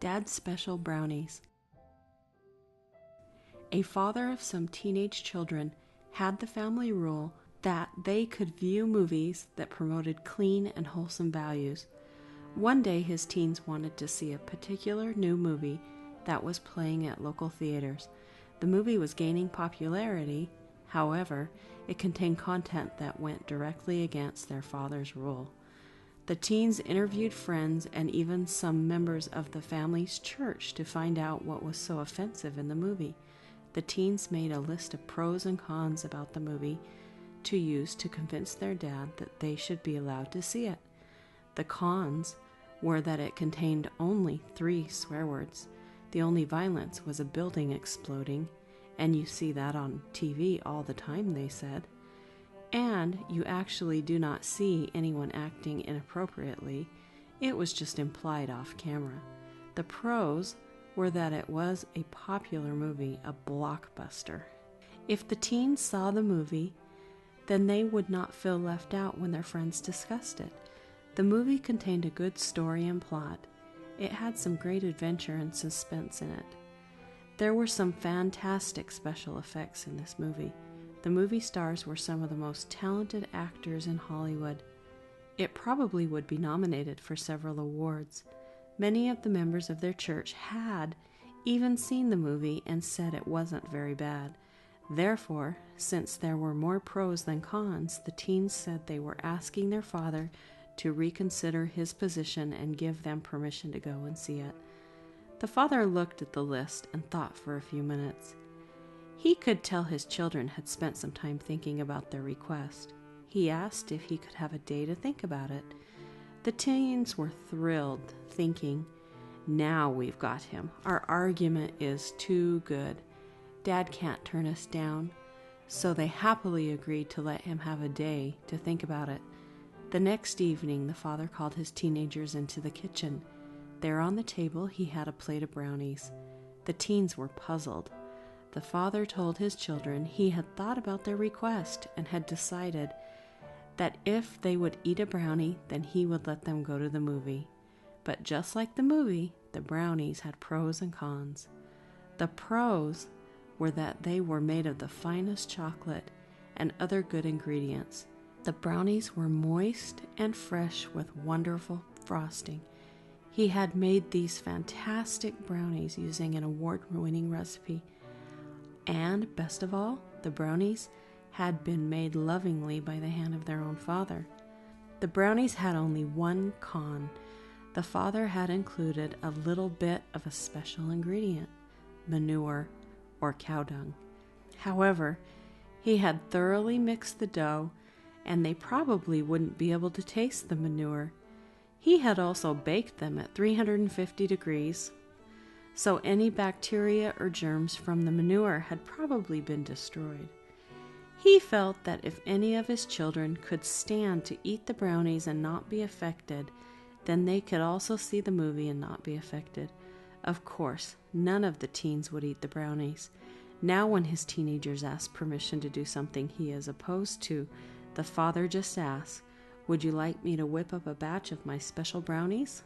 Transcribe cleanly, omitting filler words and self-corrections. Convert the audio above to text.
Dad's Special Brownies. A father of some teenage children had the family rule that they could view movies that promoted clean and wholesome values. One day his teens wanted to see a particular new movie that was playing at local theaters. The movie was gaining popularity, however, it contained content that went directly against their father's rule. The teens interviewed friends and even some members of the family's church to find out what was so offensive in the movie. The teens made a list of pros and cons about the movie to use to convince their dad that they should be allowed to see it. The cons were that it contained only 3 swear words. The only violence was a building exploding, and you see that on TV all the time, they said. And you actually do not see anyone acting inappropriately. It was just implied off camera. The pros were that it was a popular movie, a blockbuster. If the teens saw the movie, then they would not feel left out when their friends discussed it. The movie contained a good story and plot. It had some great adventure and suspense in it. There were some fantastic special effects in this movie. The movie stars were some of the most talented actors in Hollywood. It probably would be nominated for several awards. Many of the members of their church had even seen the movie and said it wasn't very bad. Therefore, since there were more pros than cons, the teens said they were asking their father to reconsider his position and give them permission to go and see it. The father looked at the list and thought for a few minutes. He could tell his children had spent some time thinking about their request. He asked if he could have a day to think about it. The teens were thrilled, thinking, "Now we've got him. Our argument is too good. Dad can't turn us down." So they happily agreed to let him have a day to think about it. The next evening, the father called his teenagers into the kitchen. There on the table, he had a plate of brownies. The teens were puzzled. The father told his children he had thought about their request and had decided that if they would eat a brownie, then he would let them go to the movie. But just like the movie, the brownies had pros and cons. The pros were that they were made of the finest chocolate and other good ingredients. The brownies were moist and fresh with wonderful frosting. He had made these fantastic brownies using an award-winning recipe. And, best of all, the brownies had been made lovingly by the hand of their own father. The brownies had only one con. The father had included a little bit of a special ingredient, manure or cow dung. However, he had thoroughly mixed the dough, and they probably wouldn't be able to taste the manure. He had also baked them at 350 degrees, so any bacteria or germs from the manure had probably been destroyed. He felt that if any of his children could stand to eat the brownies and not be affected, then they could also see the movie and not be affected. Of course, none of the teens would eat the brownies. Now when his teenagers asked permission to do something he is opposed to, the father just asked, "Would you like me to whip up a batch of my special brownies?"